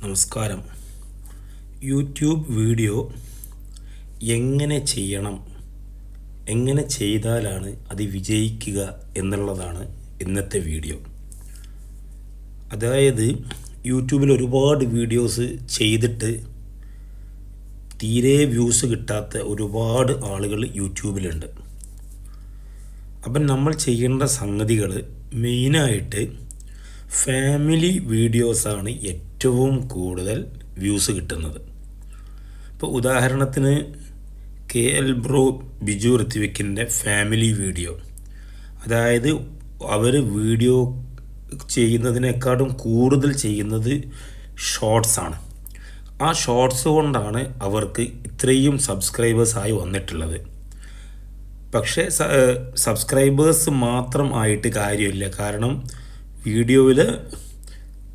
നമസ്കാരം. YouTube video എങ്ങനെ ചെയ്യണം, എങ്ങനെ ചെയ്താലാണ് അത് വിജയിക്കുക എന്നുള്ളതാണ് ഇന്നത്തെ വീഡിയോ. അതായത് യൂട്യൂബിൽ ഒരുപാട് വീഡിയോസ് ചെയ്തിട്ട് തീരെ വ്യൂസ് കിട്ടാത്ത ഒരുപാട് ആളുകൾ യൂട്യൂബിലുണ്ട്. അപ്പം നമ്മൾ ചെയ്യേണ്ട സംഗതികൾ മെയിനായിട്ട് ഫാമിലി വീഡിയോസാണ് ഏറ്റവും കൂടുതൽ വ്യൂസ് കിട്ടുന്നത്. ഇപ്പോൾ ഉദാഹരണത്തിന് KL ബ്രോ ബിജു ഋത്വിക്കിൻ്റെ ഫാമിലി വീഡിയോ, അതായത് അവർ വീഡിയോ ചെയ്യുന്നതിനേക്കാളും കൂടുതൽ ചെയ്യുന്നത് ഷോർട്സാണ്. ആ ഷോർട്സ് കൊണ്ടാണ് അവർക്ക് ഇത്രയും സബ്സ്ക്രൈബേഴ്സായി വന്നിട്ടുള്ളത്. പക്ഷേ സബ്സ്ക്രൈബേഴ്സ് മാത്രം ആയിട്ട് കാര്യമില്ല. കാരണം വീഡിയോയിൽ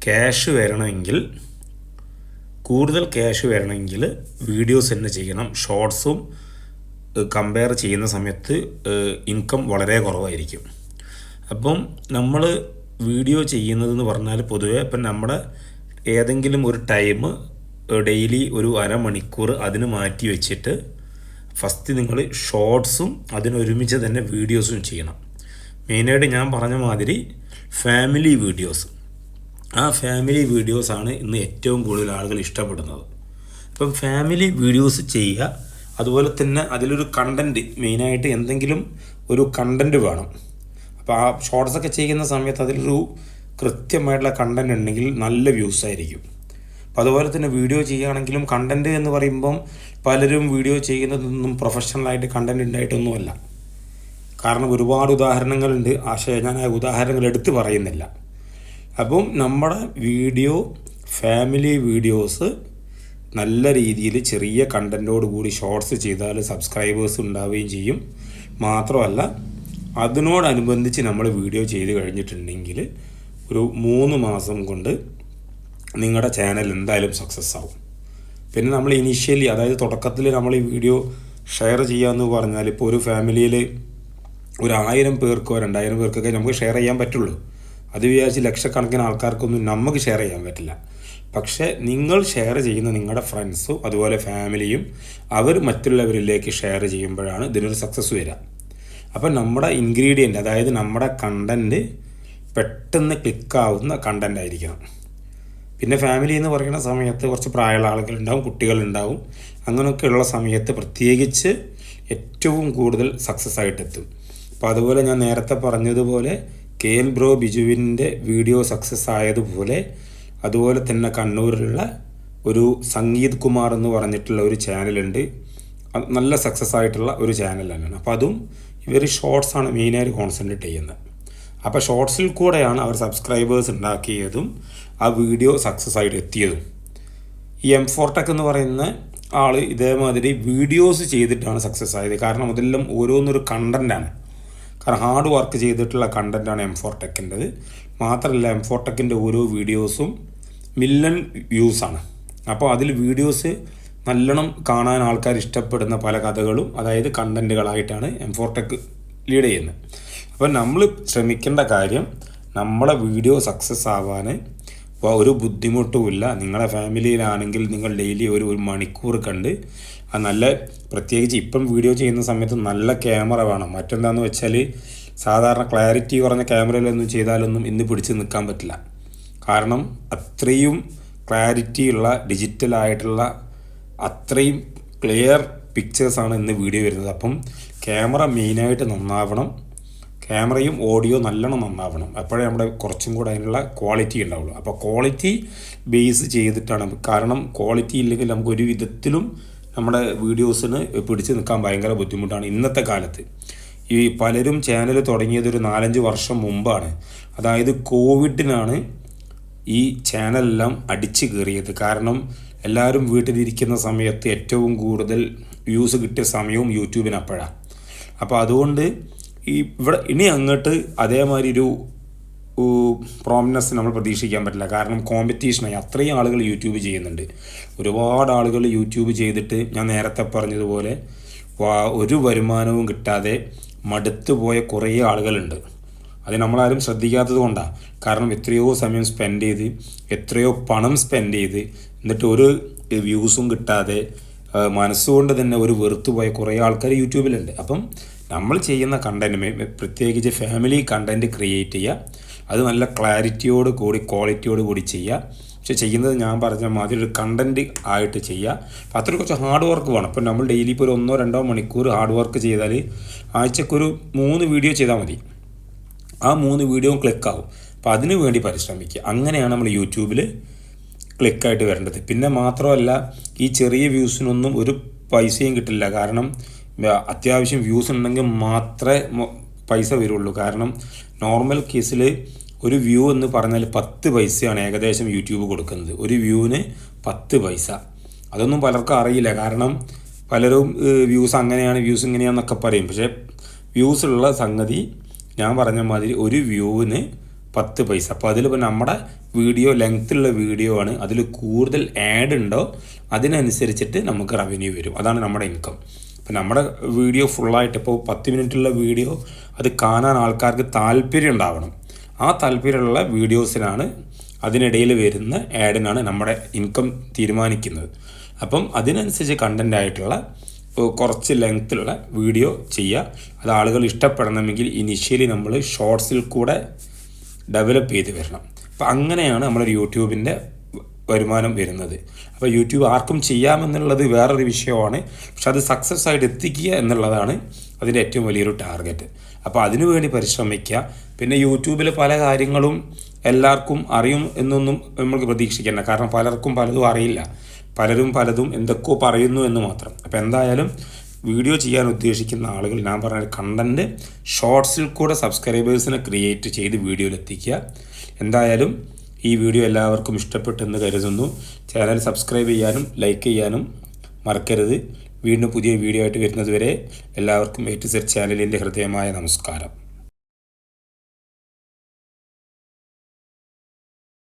ക്യാഷ് വരണമെങ്കിൽ, കൂടുതൽ ക്യാഷ് വരണമെങ്കിൽ വീഡിയോസ് തന്നെ ചെയ്യണം. ഷോർട്സും കമ്പയർ ചെയ്യുന്ന സമയത്ത് ഇൻകം വളരെ കുറവായിരിക്കും. അപ്പം നമ്മൾ വീഡിയോ ചെയ്യുന്നതെന്ന് പറഞ്ഞാൽ പൊതുവേ ഇപ്പം നമ്മുടെ ഏതെങ്കിലും ഒരു ടൈം ഡെയിലി ഒരു അരമണിക്കൂർ അതിന് മാറ്റി വെച്ചിട്ട് ഫസ്റ്റ് നിങ്ങൾ ഷോർട്സും അതിനൊരുമിച്ച് തന്നെ വീഡിയോസും ചെയ്യണം. മെയിനായിട്ട് ഞാൻ പറഞ്ഞ മാതിരി ഫാമിലി വീഡിയോസ്, ആ ഫാമിലി വീഡിയോസാണ് ഇന്ന് ഏറ്റവും കൂടുതൽ ആളുകൾ ഇഷ്ടപ്പെടുന്നത്. അപ്പം ഫാമിലി വീഡിയോസ് ചെയ്യുക. അതുപോലെ തന്നെ അതിലൊരു കണ്ടൻറ്റ്, മെയിനായിട്ട് എന്തെങ്കിലും ഒരു കണ്ടൻറ്റ് വേണം. അപ്പോൾ ആ ഷോർട്സൊക്കെ ചെയ്യുന്ന സമയത്ത് അതിലൊരു കൃത്യമായിട്ടുള്ള കണ്ടൻറ്റ് ഉണ്ടെങ്കിൽ നല്ല വ്യൂസ് ആയിരിക്കും. അപ്പോൾ അതുപോലെ തന്നെ വീഡിയോ ചെയ്യുകയാണെങ്കിലും കണ്ടൻറ്റ് എന്ന് പറയുമ്പം പലരും വീഡിയോ ചെയ്യുന്നതൊന്നും പ്രൊഫഷണലായിട്ട് കണ്ടൻറ്റ് ഉണ്ടായിട്ടൊന്നുമല്ല. കാരണം ഒരുപാട് ഉദാഹരണങ്ങളുണ്ട്. പക്ഷേ ഞാൻ ആ ഉദാഹരണങ്ങൾ എടുത്ത് പറയുന്നില്ല. അപ്പം നമ്മുടെ വീഡിയോ, ഫാമിലി വീഡിയോസ് നല്ല രീതിയിൽ ചെറിയ കണ്ടൻറ്റോട് കൂടി ഷോർട്സ് ചെയ്താൽ സബ്സ്ക്രൈബേഴ്സ് ഉണ്ടാവുകയും ചെയ്യും. മാത്രമല്ല അതിനോടനുബന്ധിച്ച് നമ്മൾ വീഡിയോ ചെയ്ത് കഴിഞ്ഞിട്ടുണ്ടെങ്കിൽ ഒരു 3 മാസം കൊണ്ട് നിങ്ങളുടെ ചാനൽ എന്തായാലും സക്സസ് ആവും. പിന്നെ നമ്മൾ ഇനീഷ്യലി, അതായത് തുടക്കത്തിൽ നമ്മൾ ഈ വീഡിയോ ഷെയർ ചെയ്യാമെന്ന് പറഞ്ഞാൽ, ഇപ്പോൾ ഒരു ഫാമിലിയിൽ ഒരു 1000 പേർക്കോ 2000 പേർക്കൊക്കെ നമുക്ക് ഷെയർ ചെയ്യാൻ പറ്റുള്ളൂ. അത് വിചാരിച്ച് ലക്ഷക്കണക്കിന് ആൾക്കാർക്കൊന്നും നമുക്ക് ഷെയർ ചെയ്യാൻ പറ്റില്ല. പക്ഷേ നിങ്ങൾ ഷെയർ ചെയ്യുന്ന നിങ്ങളുടെ ഫ്രണ്ട്സും അതുപോലെ ഫാമിലിയും അവർ മറ്റുള്ളവരിലേക്ക് ഷെയർ ചെയ്യുമ്പോഴാണ് ഇതിനൊരു സക്സസ് വരിക. അപ്പം നമ്മുടെ ഇൻഗ്രീഡിയൻ്റ്, അതായത് നമ്മുടെ കണ്ടൻറ്റ് പെട്ടെന്ന് ക്ലിക്കാവുന്ന കണ്ടൻ്റ് ആയിരിക്കണം. പിന്നെ ഫാമിലി എന്ന് പറയുന്ന സമയത്ത് കുറച്ച് പ്രായമുള്ള ആളുകളുണ്ടാവും, കുട്ടികളുണ്ടാവും. അങ്ങനെയൊക്കെയുള്ള സമയത്ത് പ്രത്യേകിച്ച് ഏറ്റവും കൂടുതൽ സക്സസ് ആയിട്ടെത്തും. അപ്പോൾ അതുപോലെ ഞാൻ നേരത്തെ പറഞ്ഞതുപോലെ KL ബ്രോ ബിജുവിൻ്റെ വീഡിയോ സക്സസ് ആയതുപോലെ, അതുപോലെ തന്നെ കണ്ണൂരിലുള്ള ഒരു സംഗീത് കുമാർ എന്ന് പറഞ്ഞിട്ടുള്ള ഒരു ചാനലുണ്ട്. നല്ല സക്സസ് ആയിട്ടുള്ള ഒരു ചാനൽ തന്നെയാണ്. അപ്പോൾ അതും ഇവർ ഷോർട്സാണ് മെയിനായിട്ട് കോൺസെൻട്രേറ്റ് ചെയ്യുന്നത്. അപ്പോൾ ഷോർട്സിൽ കൂടെയാണ് അവർ സബ്സ്ക്രൈബേഴ്സ് ഉണ്ടാക്കിയതും ആ വീഡിയോ സക്സസ് ആയിട്ട് എത്തിയതും. ഈ M4 ടെക് എന്ന് പറയുന്ന ആൾ ഇതേമാതിരി വീഡിയോസ് ചെയ്തിട്ടാണ് സക്സസ് ആയത്. കാരണം അതെല്ലാം ഓരോന്നൊരു കണ്ടൻറ്റാണ്. കാരണം ഹാർഡ് വർക്ക് ചെയ്തിട്ടുള്ള കണ്ടൻറ്റാണ് M4 ടെക്കിൻ്റെത്. മാത്രമല്ല M4 ടെക്കിൻ്റെ ഓരോ വീഡിയോസും മില്യൺ വ്യൂസാണ്. അപ്പോൾ അതിൽ വീഡിയോസ് നല്ലോണം കാണാൻ ആൾക്കാർ ഇഷ്ടപ്പെടുന്ന പല കഥകളും, അതായത് കണ്ടൻറ്റുകളായിട്ടാണ് M4 ടെക് ലീഡ് ചെയ്യുന്നത്. അപ്പോൾ നമ്മൾ ശ്രമിക്കേണ്ട കാര്യം, നമ്മളെ വീഡിയോ സക്സസ് ആവാൻ ഒരു ബുദ്ധിമുട്ടുമില്ല. നിങ്ങളുടെ ഫാമിലിയിലാണെങ്കിൽ നിങ്ങൾ ഡെയിലി ഒരു മണിക്കൂർ കണ്ട് അത് നല്ല, പ്രത്യേകിച്ച് ഇപ്പം വീഡിയോ ചെയ്യുന്ന സമയത്ത് നല്ല ക്യാമറ വേണം. മറ്റെന്താണെന്ന് വെച്ചാൽ സാധാരണ ക്ലാരിറ്റി കുറഞ്ഞ ക്യാമറയിലൊന്നും ചെയ്താലൊന്നും ഇന്ന് പിടിച്ച് നിൽക്കാൻ പറ്റില്ല. കാരണം അത്രയും ക്ലാരിറ്റിയുള്ള ഡിജിറ്റലായിട്ടുള്ള അത്രയും ക്ലിയർ പിക്ചേഴ്സാണ് ഇന്ന് വീഡിയോ വരുന്നത്. അപ്പം ക്യാമറ മെയിനായിട്ട് നന്നാവണം, ക്യാമറയും ഓഡിയോ നല്ലോണം നന്നാവണം. അപ്പോഴേ നമ്മുടെ കുറച്ചും കൂടെ അതിനുള്ള ക്വാളിറ്റി ഉണ്ടാവുള്ളൂ. അപ്പോൾ ക്വാളിറ്റി ബേസ് ചെയ്തിട്ടാണ്. കാരണം ക്വാളിറ്റി ഇല്ലെങ്കിൽ നമുക്ക് ഒരു വിധത്തിലും നമ്മുടെ വീഡിയോസിന് പിടിച്ച് നിൽക്കാൻ ഭയങ്കര ബുദ്ധിമുട്ടാണ് ഇന്നത്തെ കാലത്ത്. ഈ പലരും ചാനൽ തുടങ്ങിയത് ഒരു 4-5 വർഷം മുമ്പാണ്. അതായത് കോവിഡിനാണ് ഈ ചാനലെല്ലാം അടിച്ചു കയറിയത്. കാരണം എല്ലാവരും വീട്ടിലിരിക്കുന്ന സമയത്ത് ഏറ്റവും കൂടുതൽ വ്യൂസ് കിട്ടിയ സമയവും യൂട്യൂബിന് അപ്പോഴാണ്. അപ്പോൾ അതുകൊണ്ട് ഇവിടെ ഇനി അങ്ങോട്ട് അതേമാതിരി ഒരു പ്രോമിനൻസ് നമ്മൾ പ്രതീക്ഷിക്കാൻ പറ്റില്ല. കാരണം കോമ്പറ്റീഷനായി അത്രയും ആളുകൾ യൂട്യൂബ് ചെയ്യുന്നുണ്ട്. ഒരുപാട് ആളുകൾ യൂട്യൂബ് ചെയ്തിട്ട് ഞാൻ നേരത്തെ പറഞ്ഞതുപോലെ ഒരു വരുമാനവും കിട്ടാതെ മടുത്തു പോയ കുറേ ആളുകളുണ്ട്. അത് നമ്മളാരും ശ്രദ്ധിക്കാത്തത് കൊണ്ടാണ്. കാരണം എത്രയോ സമയം സ്പെൻഡ് ചെയ്ത് എത്രയോ പണം സ്പെൻഡ് ചെയ്ത് എന്നിട്ട് ഒരു വ്യൂസും കിട്ടാതെ മനസ്സുകൊണ്ട് തന്നെ ഒരു വെറുത്തുപോയ കുറേ ആൾക്കാർ യൂട്യൂബിലുണ്ട്. അപ്പം നമ്മൾ ചെയ്യുന്ന കണ്ടൻറ്റ്, പ്രത്യേകിച്ച് ഫാമിലി കണ്ടൻറ്റ് ക്രിയേറ്റ് ചെയ്യുക, അത് നല്ല ക്ലാരിറ്റിയോട് കൂടി ക്വാളിറ്റിയോട് കൂടി ചെയ്യുക. പക്ഷെ ചെയ്യുന്നത് ഞാൻ പറഞ്ഞ മാതിരി ഒരു കണ്ടൻറ്റ് ആയിട്ട് ചെയ്യുക. അപ്പോൾ അത്ര കുറച്ച് ഹാർഡ് വർക്ക് വേണം. അപ്പോൾ നമ്മൾ ഡെയിലി ഇപ്പോൾ ഒരു 1-2 മണിക്കൂർ ഹാർഡ് വർക്ക് ചെയ്താൽ ആഴ്ചക്കൊരു 3 വീഡിയോ ചെയ്താൽ മതി. ആ 3 വീഡിയോയും ക്ലിക്കാവും. അപ്പോൾ അതിനു വേണ്ടി പരിശ്രമിക്കുക. അങ്ങനെയാണ് നമ്മൾ യൂട്യൂബിൽ ക്ലിക്കായിട്ട് വരേണ്ടത്. പിന്നെ മാത്രമല്ല, ഈ ചെറിയ വ്യൂസിനൊന്നും ഒരു പൈസയും കിട്ടില്ല. കാരണം അത്യാവശ്യം വ്യൂസ് ഉണ്ടെങ്കിൽ മാത്രമേ പൈസ വരുള്ളൂ. കാരണം നോർമൽ കേസിൽ ഒരു വ്യൂ എന്ന് പറഞ്ഞാൽ 10 പൈസയാണ് ഏകദേശം യൂട്യൂബ് കൊടുക്കുന്നത്. ഒരു വ്യൂവിന് 10 പൈസ. അതൊന്നും പലർക്കും അറിയില്ല. കാരണം പലരും വ്യൂസ് അങ്ങനെയാണ്, വ്യൂസ് ഇങ്ങനെയാണെന്നൊക്കെ പറയും. പക്ഷേ വ്യൂസ് ഉള്ള സംഗതി ഞാൻ പറഞ്ഞ മാതിരി ഒരു വ്യൂവിന് 10 പൈസ. അപ്പോൾ അതിലിപ്പോൾ നമ്മുടെ വീഡിയോ ലെങ്ത്തുള്ള വീഡിയോ ആണ്, അതിൽ കൂടുതൽ ആഡ് ഉണ്ടോ അതിനനുസരിച്ചിട്ട് നമുക്ക് റവന്യൂ വരും. അതാണ് നമ്മുടെ ഇൻകം. അപ്പോൾ നമ്മുടെ വീഡിയോ ഫുള്ളായിട്ട് ഇപ്പോൾ 10 മിനിറ്റുള്ള വീഡിയോ അത് കാണാൻ ആൾക്കാർക്ക് താല്പര്യം ഉണ്ടാവണം. ആ താല്പര്യമുള്ള വീഡിയോസിനാണ്, അതിനിടയിൽ വരുന്ന ആഡിനാണ് നമ്മുടെ ഇൻകം തീരുമാനിക്കുന്നത്. അപ്പം അതിനനുസരിച്ച് കണ്ടൻ്റ് ആയിട്ടുള്ള കുറച്ച് ലെങ്ത്തിലുള്ള വീഡിയോ ചെയ്യുക. അത് ആളുകൾ ഇഷ്ടപ്പെടണമെങ്കിൽ ഇനിഷ്യലി നമ്മൾ ഷോർട്സിൽ കൂടെ ഡെവലപ്പ് ചെയ്ത് വരണം. അപ്പോൾ അങ്ങനെയാണ് നമ്മളൊരു യൂട്യൂബിൻ്റെ വരുമാനം വരുന്നത്. അപ്പോൾ യൂട്യൂബ് ആർക്കും ചെയ്യാമെന്നുള്ളത് വേറൊരു വിഷയമാണ്. പക്ഷെ അത് സക്സസ് ആയിട്ട് എത്തിക്കുക എന്നുള്ളതാണ് അതിൻ്റെ ഏറ്റവും വലിയൊരു ടാർഗറ്റ്. അപ്പോൾ അതിനു വേണ്ടി പരിശ്രമിക്കുക. പിന്നെ യൂട്യൂബിൽ പല കാര്യങ്ങളും എല്ലാവർക്കും അറിയും എന്നൊന്നും നമുക്ക് പ്രതീക്ഷിക്കേണ്ട. കാരണം പലർക്കും പലതും അറിയില്ല. പലരും പലതും എന്തൊക്കെയോ പറയുന്നു എന്ന് മാത്രം. അപ്പോൾ എന്തായാലും വീഡിയോ ചെയ്യാൻ ഉദ്ദേശിക്കുന്ന ആളുകൾ ഞാൻ പറഞ്ഞ കണ്ടൻറ്റ് ഷോർട്സിൽ കൂടെ സബ്സ്ക്രൈബേഴ്സിനെ ക്രിയേറ്റ് ചെയ്ത് വീഡിയോയിൽ എത്തിക്കുക. എന്തായാലും ഈ വീഡിയോ എല്ലാവർക്കും ഇഷ്ടപ്പെട്ടെന്ന് കരുതുന്നു. ചാനൽ സബ്സ്ക്രൈബ് ചെയ്യാനും ലൈക്ക് ചെയ്യാനും മറക്കരുത്. വീണ്ടും പുതിയ വീഡിയോ ആയിട്ട് വരുന്നത് വരെ എല്ലാവർക്കും A to Z ചാനലിൻ്റെ ഹൃദയമായ നമസ്കാരം.